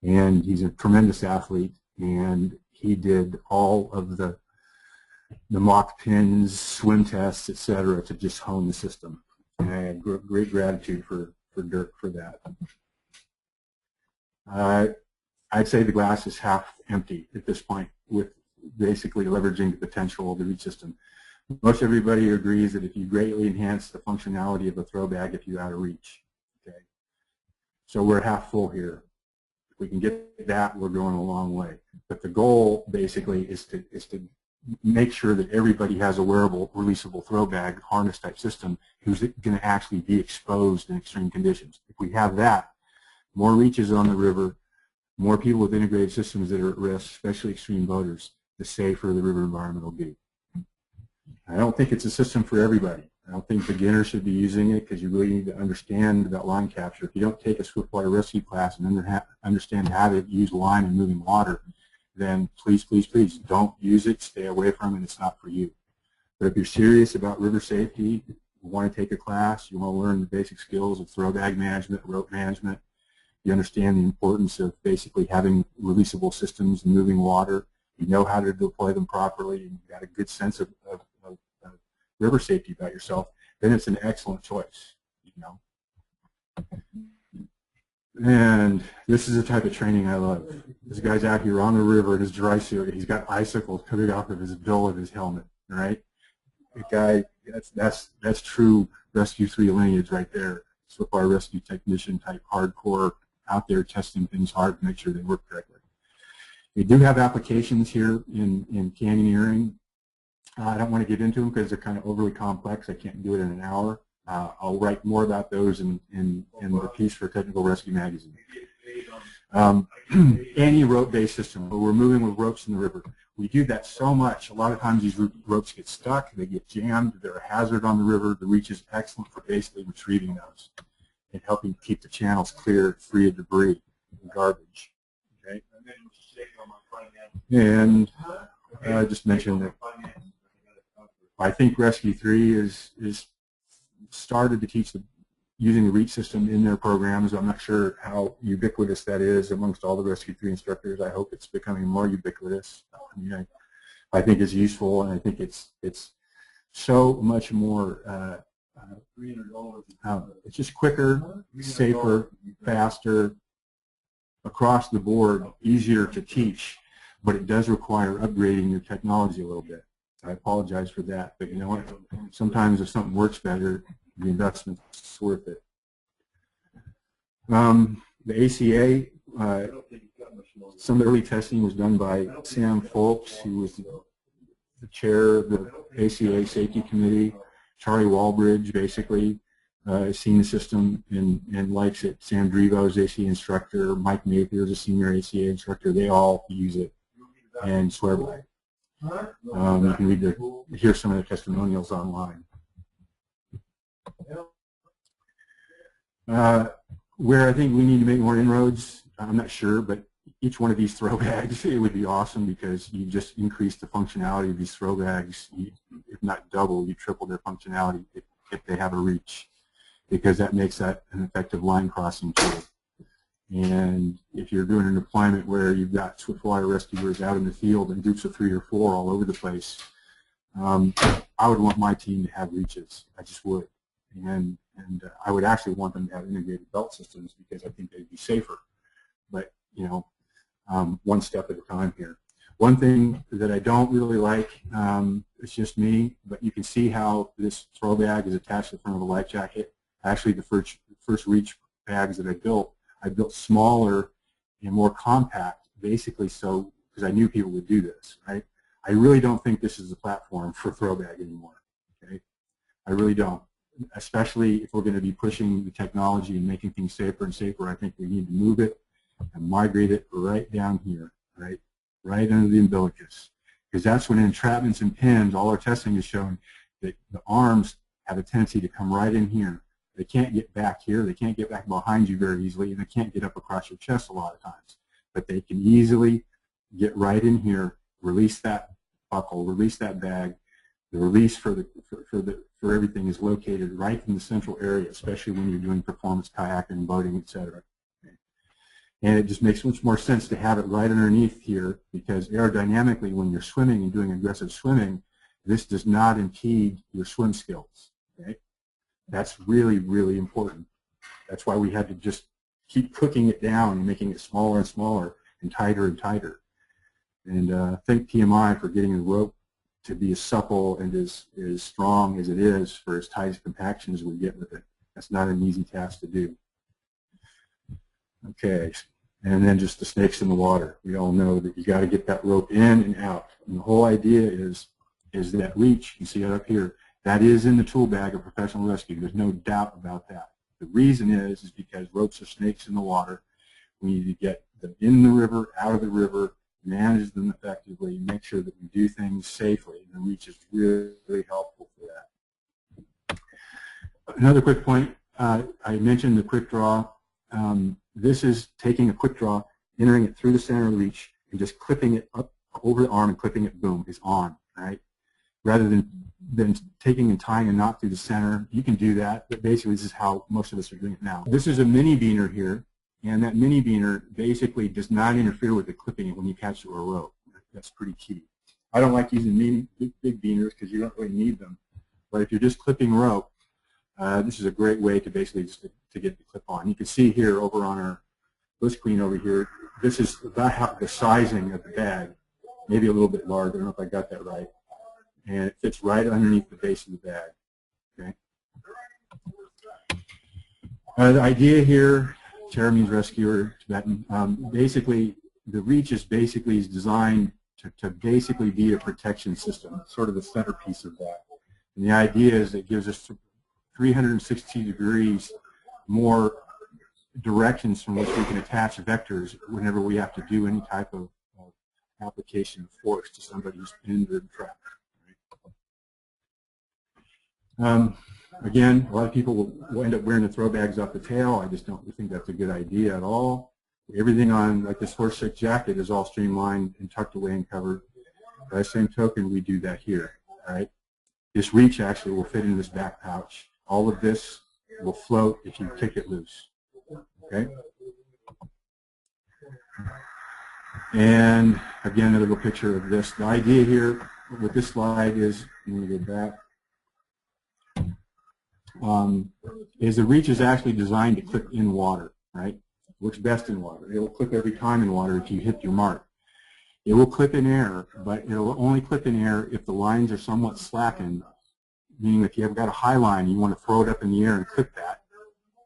And he's a tremendous athlete, and he did all of the mock pins, swim tests, etc., to just hone the system. And I had great gratitude for Dirk for that. I'd say the glass is half empty at this point, with basically leveraging the potential of the reach system. Most everybody agrees that if you greatly enhance the functionality of a throw bag, if you're out of reach. Okay, so we're half full here. If we can get that, we're going a long way. But the goal basically is to make sure that everybody has a wearable, releasable throw bag harness type system who's going to actually be exposed in extreme conditions. If we have that, more reaches on the river, more people with integrated systems that are at risk, especially extreme boaters, the safer the river environment will be. I don't think it's a system for everybody. I don't think beginners should be using it because you really need to understand about line capture. If you don't take a swiftwater rescue class and understand how to use line in moving water, then please, please, please don't use it. Stay away from it. It's not for you. But if you're serious about river safety, you want to take a class, you want to learn the basic skills of throw bag management, rope management, you understand the importance of basically having releasable systems and moving water, you know how to deploy them properly, and you've got a good sense of river safety about yourself, then it's an excellent choice, you know. And this is the type of training I love. This guy's out here on the river in his dry suit. He's got icicles coming off of his bill of his helmet, right? The guy, that's true Rescue 3 lineage right there. Swiftwater rescue technician type hardcore, out there testing things hard to make sure they work correctly. We do have applications here in canyoneering. I don't want to get into them because they're kind of overly complex. I can't do it in an hour. I'll write more about those in the piece for Technical Rescue Magazine. Any rope-based system, where we're moving with ropes in the river. We do that so much. A lot of times these ropes get stuck, they get jammed, they're a hazard on the river. The reach is excellent for basically retrieving those and helping keep the channels clear, free of debris and garbage. Okay? And I just mentioned that I think Rescue 3 is started to teach using the reach system in their programs. I'm not sure how ubiquitous that is amongst all the Rescue 3 instructors. I hope it's becoming more ubiquitous. I mean, I think it's useful, and I think it's so much more. It's just quicker, safer, faster, across the board, easier to teach, but it does require upgrading your technology a little bit. I apologize for that, but you know what? Sometimes if something works better, the investment's worth it. The ACA, some early testing was done by Sam Folks, who was the chair of the ACA Safety Committee. Charlie Walbridge basically has seen the system and likes it. Sam Drivo is ACA instructor. Mike Napier is a senior ACA instructor. They all use it and swear by it. You can hear some of the testimonials online. Where I think we need to make more inroads, I'm not sure, but each one of these throw bags, it would be awesome because you just increase the functionality of these throw bags. If not double, you triple their functionality if they have a reach, because that makes that an effective line crossing tool. And if you're doing an deployment where you've got swiftwater rescuers out in the field in groups of 3 or 4 all over the place, I would want my team to have reaches. I just would. And I would actually want them to have integrated belt systems because I think they'd be safer. But, you know, one step at a time here. One thing that I don't really like, it's just me, but you can see how this throw bag is attached to the front of a life jacket. Actually, the first reach bags that I built smaller and more compact, basically so, because I knew people would do this, right? I really don't think this is a platform for throw bag anymore, okay? I really don't. Especially if we're going to be pushing the technology and making things safer and safer, I think we need to move it and migrate it right down here, right under the umbilicus. Because that's when entrapments and pins, all our testing has shown that the arms have a tendency to come right in here. They can't get back here, they can't get back behind you very easily, and they can't get up across your chest a lot of times. But they can easily get right in here, release that buckle, release that bag. The release for everything is located right in the central area, especially when you're doing performance kayaking, boating, etc. And it just makes much more sense to have it right underneath here because aerodynamically, when you're swimming and doing aggressive swimming, this does not impede your swim skills. Okay? That's really, really important. That's why we had to just keep cooking it down and making it smaller and smaller and tighter and tighter. And thank PMI for getting the rope to be as supple and as strong as it is for as tight as compaction as we get with it. That's not an easy task to do. Okay, and then just the snakes in the water. We all know that you got to get that rope in and out. And the whole idea is that reach, you see it up here, that is in the tool bag of professional rescue. There's no doubt about that. The reason is because ropes are snakes in the water. We need to get them in the river, out of the river, manage them effectively, make sure that we do things safely, and the reach is really, really helpful for that. Another quick point, I mentioned the quick draw. This is taking a quick draw, entering it through the center of the reach, and just clipping it up over the arm and clipping it, boom, is on, right? Rather than taking and tying a knot through the center. You can do that, but basically this is how most of us are doing it now. This is a mini beaner here. And that mini beaner basically does not interfere with the clipping when you catch it with a rope. That's pretty key. I don't like using big beaners because you don't really need them. But if you're just clipping rope, this is a great way to basically just to get the clip on. You can see here over on our bush queen over here, this is about how the sizing of the bag, maybe a little bit larger. I don't know if I got that right. And it fits right underneath the base of the bag. Okay. The idea here, Terra means rescuer, Tibetan. Basically, the reach is designed to basically be a protection system, sort of the centerpiece of that. And the idea is it gives us 360 degrees more directions from which we can attach vectors whenever we have to do any type of application of force to somebody who's pinned or trapped. Right? Again, a lot of people will end up wearing the throw bags off the tail. I just don't think that's a good idea at all. Everything on, like this horse-sick jacket, is all streamlined and tucked away and covered. By the same token, we do that here. All right? This reach actually will fit in this back pouch. All of this will float if you kick it loose. Okay? And again, another little picture of this. The idea here with this slide is, let me go back. is the reach is actually designed to clip in water, right? Works best in water. It will clip every time in water if you hit your mark. It will clip in air, but it will only clip in air if the lines are somewhat slackened, meaning if you have got a high line and you want to throw it up in the air and clip that.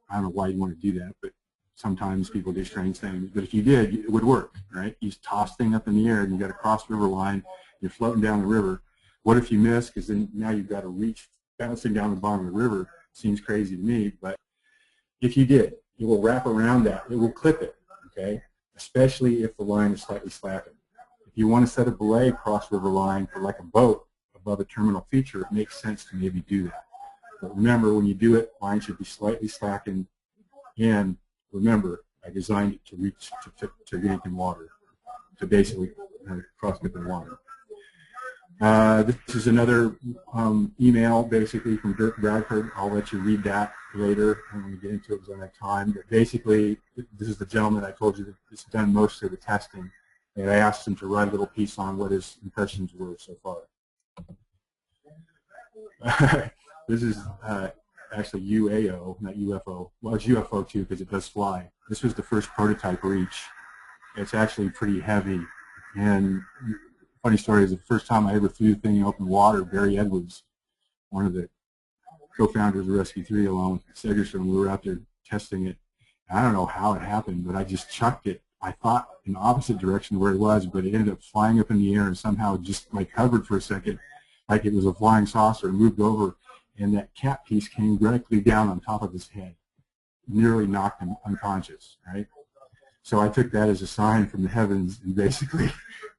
I don't know why you want to do that, but sometimes people do strange things. But if you did, it would work, right? You just toss thing up in the air and you've got a cross river line, you're floating down the river. What if you miss? Because then now you've got a reach bouncing down the bottom of the river. Seems crazy to me, but if you did, it will wrap around that. It will clip it, okay? Especially if the line is slightly slackened. If you want to set a belay cross river line for like a boat above a terminal feature, it makes sense to maybe do that. But remember, when you do it, line should be slightly slackened. And remember, I designed it to reach to yank in water, to basically cross grip in water. This is another email, basically, from Dirk Bradford. I'll let you read that later when we get into it because I don't have time. But basically, this is the gentleman I told you that has done most of the testing. And I asked him to write a little piece on what his impressions were so far. This is actually UAO, not UFO. Well, it's UFO too because it does fly. This was the first prototype reach. It's actually pretty heavy. And funny story is the first time I ever flew the thing in open water, Barry Edwards, one of the co-founders of Rescue 3 along with Segerstrom, we were out there testing it. I don't know how it happened, but I just chucked it. I thought in the opposite direction where it was, but it ended up flying up in the air and somehow just like hovered for a second like it was a flying saucer and moved over, and that cap piece came directly down on top of his head, nearly knocked him unconscious, right? So I took that as a sign from the heavens, and basically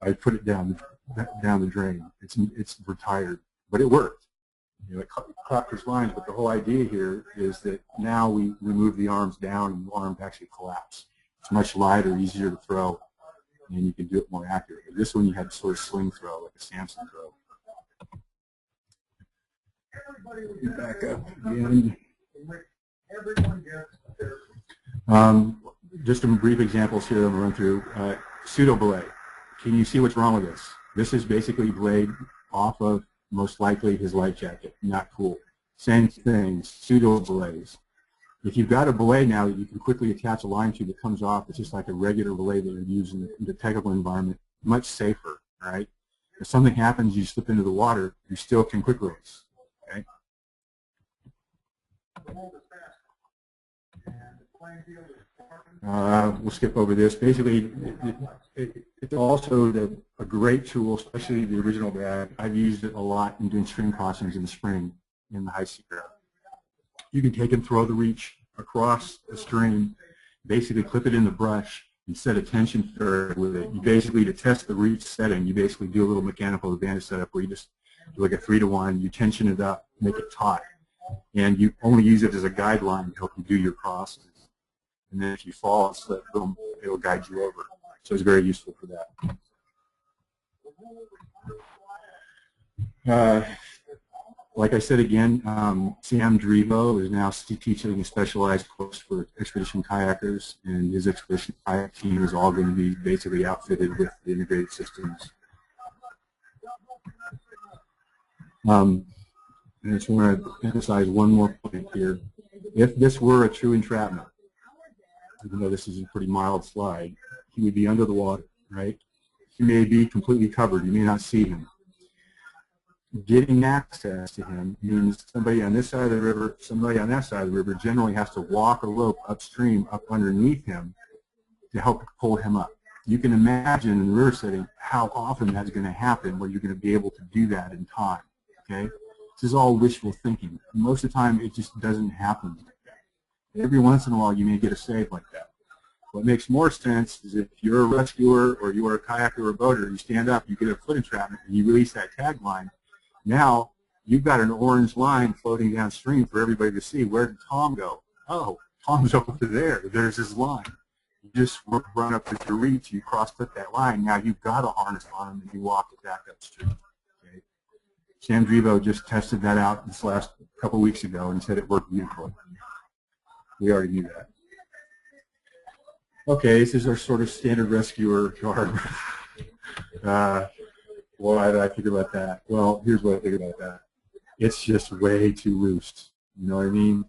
I put it down the drain. It's retired, but it worked. You know, it caught his lines, but the whole idea here is that now we remove the arms down and the arms actually collapse. It's much lighter, easier to throw, and you can do it more accurately. This one you had to sort of swing throw, like a Samson throw. Back up again. Just some brief examples here I'm going to run through. Pseudo belay. Can you see what's wrong with this? This is basically belayed off of, most likely, his life jacket. Not cool. Same thing, pseudo belays. If you've got a belay now that you can quickly attach a line to that comes off, it's just like a regular belay that you're using in the technical environment, much safer, all right? If something happens, you slip into the water, you still can quick release, okay? We'll skip over this. Basically, it's also a great tool, especially the original bag. I've used it a lot in doing stream crossings in the spring in the high sea ground. You can take and throw the reach across the stream, basically clip it in the brush, and set a tension thread with it. You basically, to test the reach setting, you basically do a little mechanical advantage setup where you just do like a 3-to-1, you tension it up, make it taut, and you only use it as a guideline to help you do your crosses. And then if you fall and slip, boom, it'll guide you over. So it's very useful for that. Like I said again, Sam Drivo is now teaching a specialized course for expedition kayakers, and his expedition kayak team is all going to be basically outfitted with the integrated systems. I just want to emphasize one more point here. If this were a true entrapment, even though this is a pretty mild slide, he would be under the water, right? He may be completely covered. You may not see him. Getting access to him means somebody on this side of the river, somebody on that side of the river generally has to walk a rope upstream up underneath him to help pull him up. You can imagine in the river setting how often that's going to happen where you're going to be able to do that in time, okay? This is all wishful thinking. Most of the time it just doesn't happen like that. Every once in a while you may get a save like that. What makes more sense is if you're a rescuer or you are a kayaker or a boater, you stand up, you get a foot entrapment, and you release that tagline. Now you've got an orange line floating downstream for everybody to see. Where did Tom go? Oh, Tom's over there. There's his line. You just run up with your reach, you cross-clip that line. Now you've got a harness on him, and you walk it back upstream. Okay? Sam Drivo just tested that out this last couple weeks ago and said it worked beautifully. We already knew that. Okay, this is our sort of standard rescuer garb. Why did I think about that? Well, here's what I think about that. It's just way too loose. You know what I mean?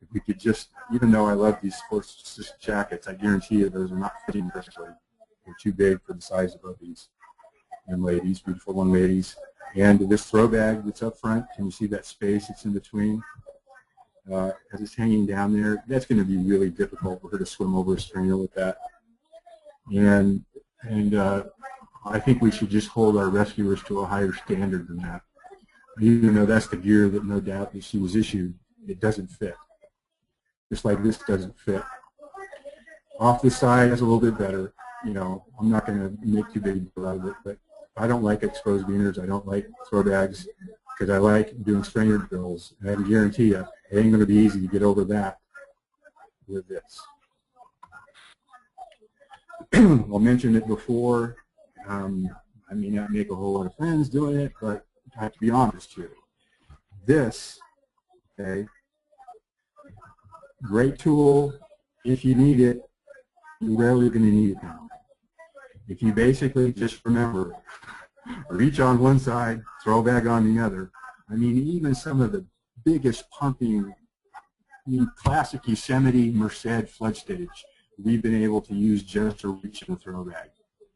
If we could just, even though I love these sports jackets, I guarantee you those are not fitting perfectly. They're too big for the size of these young ladies, beautiful young ladies. And this throw bag that's up front, can you see that space that's in between? As it's hanging down there, that's going to be really difficult for her to swim over a strainer with that. And I think we should just hold our rescuers to a higher standard than that. Even though that's the gear that no doubt that she was issued, it doesn't fit. Just like this doesn't fit. Off the side is a little bit better. You know, I'm not going to make too big a deal out of it, but I don't like exposed beaners. I don't like throw bags because I like doing strainer drills. And I can guarantee you, it ain't going to be easy to get over that with this. I mentioned it before. I may not make a whole lot of friends doing it, but I have to be honest here. This, okay, great tool if you need it. You're rarely going to need it now. If you basically just remember, reach on one side, throw bag on the other. I mean, even some of the biggest pumping, classic Yosemite Merced flood stage, we've been able to use just to reach in a throw bag.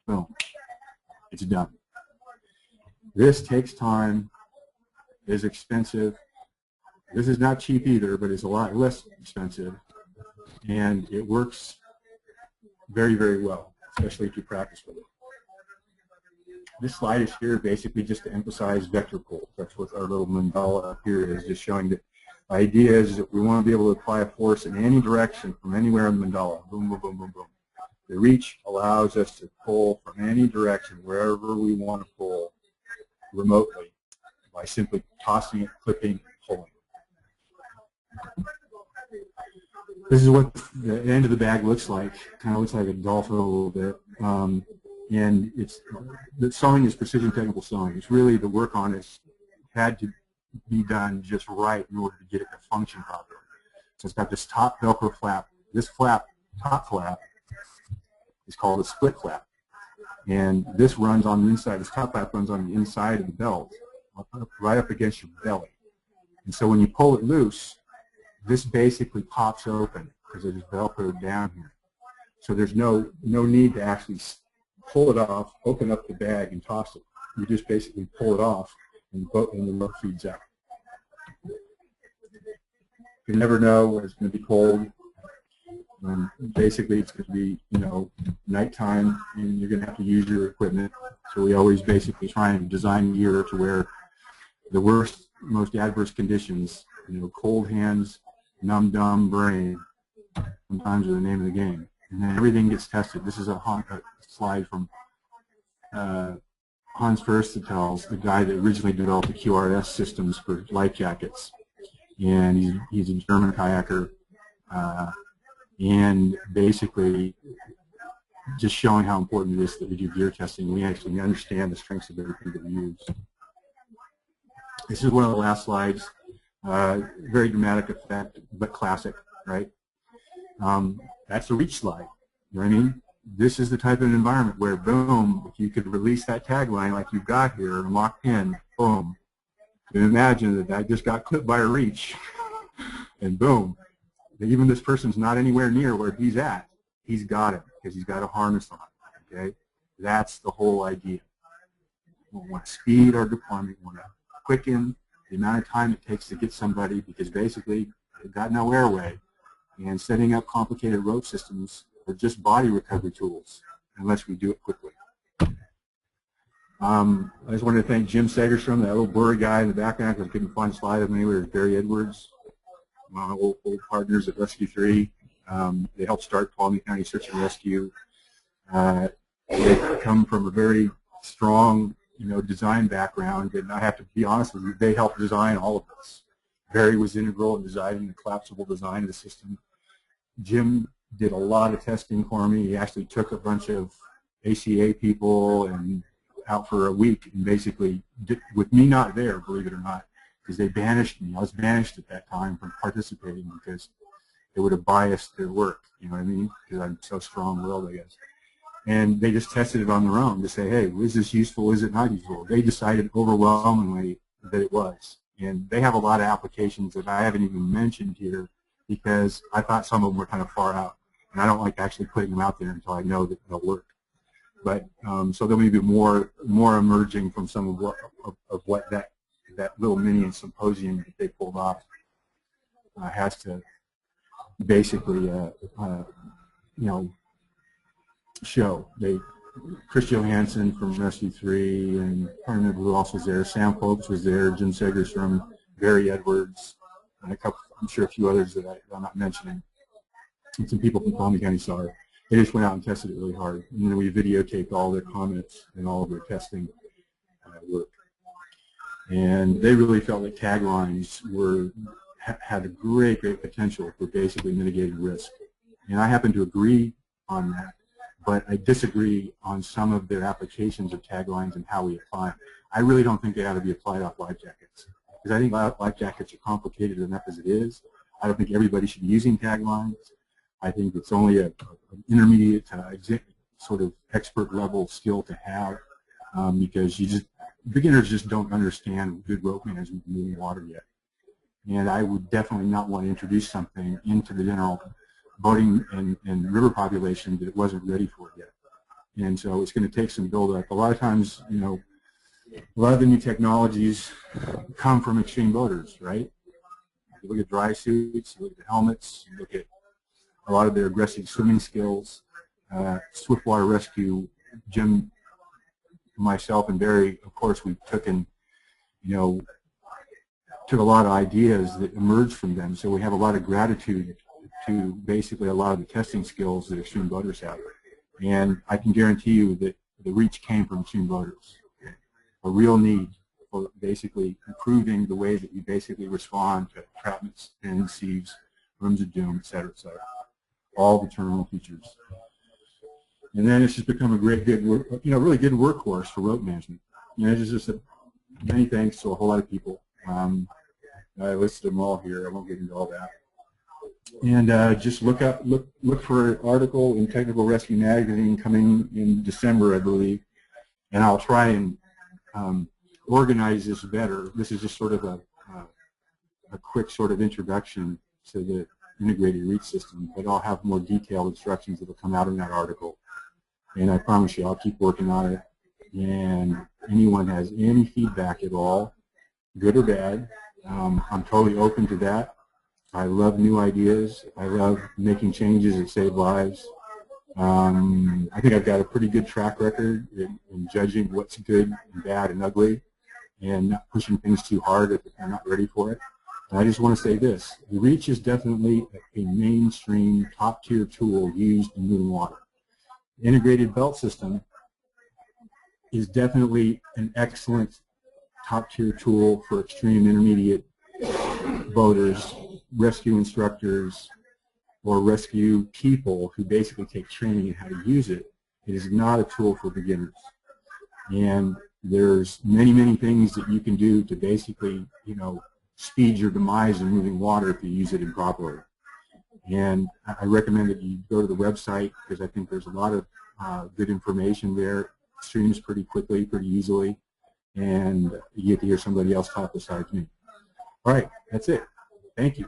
Boom. It's done. This takes time, is expensive. This is not cheap either, but it's a lot less expensive. And it works very, very well, especially if you practice with it. This slide is here basically just to emphasize vector pull. That's what our little mandala up here is, just showing that the idea is that we want to be able to apply a force in any direction from anywhere in the mandala. Boom, boom, boom, boom, boom. The reach allows us to pull from any direction, wherever we want to pull remotely, by simply tossing it, clipping, pulling. This is what the end of the bag looks like. Kind of looks like a dolphin a little bit. And the sewing is precision technical sewing. It's really the work on it had to be done just right in order to get it to function properly. So it's got this top Velcro flap. This flap, top flap, is called a split flap. And this runs on the inside. This top flap runs on the inside of the belt, right up against your belly. And so when you pull it loose, this basically pops open because it is Velcroed down here. So there's no need to actually pull it off, open up the bag, and toss it. You just basically pull it off, and the rope feeds out. You never know when it's going to be cold. Basically, it's going to be, nighttime, and you're going to have to use your equipment. So we always basically try and design gear to where the worst, most adverse conditions, cold hands, numb, dumb brain, sometimes are the name of the game. And then everything gets tested. This is a slide from Hans Verstapels, the guy that originally developed the QRS systems for life jackets. And he's a German kayaker. And basically just showing how important it is that we do gear testing. We actually understand the strengths of everything that we use. This is one of the last slides. Very dramatic effect, but classic, right? That's the reach slide. You know what I mean? This is the type of environment where, boom, if you could release that tagline like you've got here and lock in, boom. You can imagine that I just got clipped by a reach, and boom. Even this person's not anywhere near where he's at. He's got it because he's got a harness on. Okay, that's the whole idea. We want to speed our deployment. We want to quicken the amount of time it takes to get somebody, because basically they've got no airway, and setting up complicated rope systems are just body recovery tools unless we do it quickly. I just wanted to thank Jim Segerstrom, that little blurry guy in the background, because I couldn't find a slide of him anywhere. Barry Edwards, my old partners at Rescue 3. They helped start Tuolumne County Search and Rescue. They come from a very strong, design background, and I have to be honest with you, they helped design all of this. Barry was integral in designing the collapsible design of the system. Jim did a lot of testing for me. He actually took a bunch of ACA people and out for a week, and basically, with me not there, believe it or not, because they banished me. I was banished at that time from participating because it would have biased their work, you know what I mean? Because I'm so strong-willed, I guess. And they just tested it on their own to say, hey, is this useful, is it not useful? They decided overwhelmingly that it was. And they have a lot of applications that I haven't even mentioned here because I thought some of them were kind of far out. And I don't like actually putting them out there until I know that they'll work. But so there'll be more emerging from some of what that little mini symposium that they pulled off has to basically show. Chris Johansson from Rescue 3, and I don't remember who else was there. Sam Popes was there. Jim Segers from Barry Edwards, and I'm sure a few others that I'm not mentioning. And some people from Palm County saw it. They just went out and tested it really hard. And then we videotaped all their comments and all of their testing work. And they really felt that taglines had a great potential for basically mitigating risk. And I happen to agree on that, but I disagree on some of their applications of taglines and how we apply them. I really don't think they ought to be applied off life jackets, because I think life jackets are complicated enough as it is. I don't think everybody should be using taglines. I think it's only an intermediate sort of expert level skill to have, because beginners just don't understand good rope management in moving water yet. And I would definitely not want to introduce something into the general boating and river population that it wasn't ready for yet. And so it's going to take some build-up. A lot of times, a lot of the new technologies come from extreme boaters, right? You look at dry suits, you look at the helmets, you look at a lot of their aggressive swimming skills. Swiftwater Rescue, Jim, myself, and Barry, of course, we took a lot of ideas that emerged from them. So we have a lot of gratitude to basically a lot of the testing skills that extreme boaters have. And I can guarantee you that the reach came from extreme boaters. A real need for basically improving the way that we basically respond to entrapments, and sieves, rooms of doom, et cetera, et cetera. All the terminal features. And then it's just become a really good workhorse for rope management. It's just many thanks to a whole lot of people. I listed them all here. I won't get into all that. And just look for an article in Technical Rescue Magazine coming in December, I believe. And I'll try and organize this better. This is just sort of a quick sort of introduction to the integrated reach system, but I'll have more detailed instructions that will come out in that article. And I promise you, I'll keep working on it. And anyone has any feedback at all, good or bad, I'm totally open to that. I love new ideas. I love making changes that save lives. I think I've got a pretty good track record in judging what's good and bad and ugly, and not pushing things too hard if they're not ready for it. And I just want to say this. The reach is definitely a mainstream, top-tier tool used in moving water. The integrated belt system is definitely an excellent top-tier tool for extreme intermediate boaters, rescue instructors, or rescue people who basically take training in how to use it. It is not a tool for beginners. And there's many, many things that you can do to basically, speed your demise in moving water if you use it improperly. And I recommend that you go to the website, because I think there's a lot of good information there. It streams pretty quickly, pretty easily, and you get to hear somebody else talk besides me. All right, that's it. Thank you.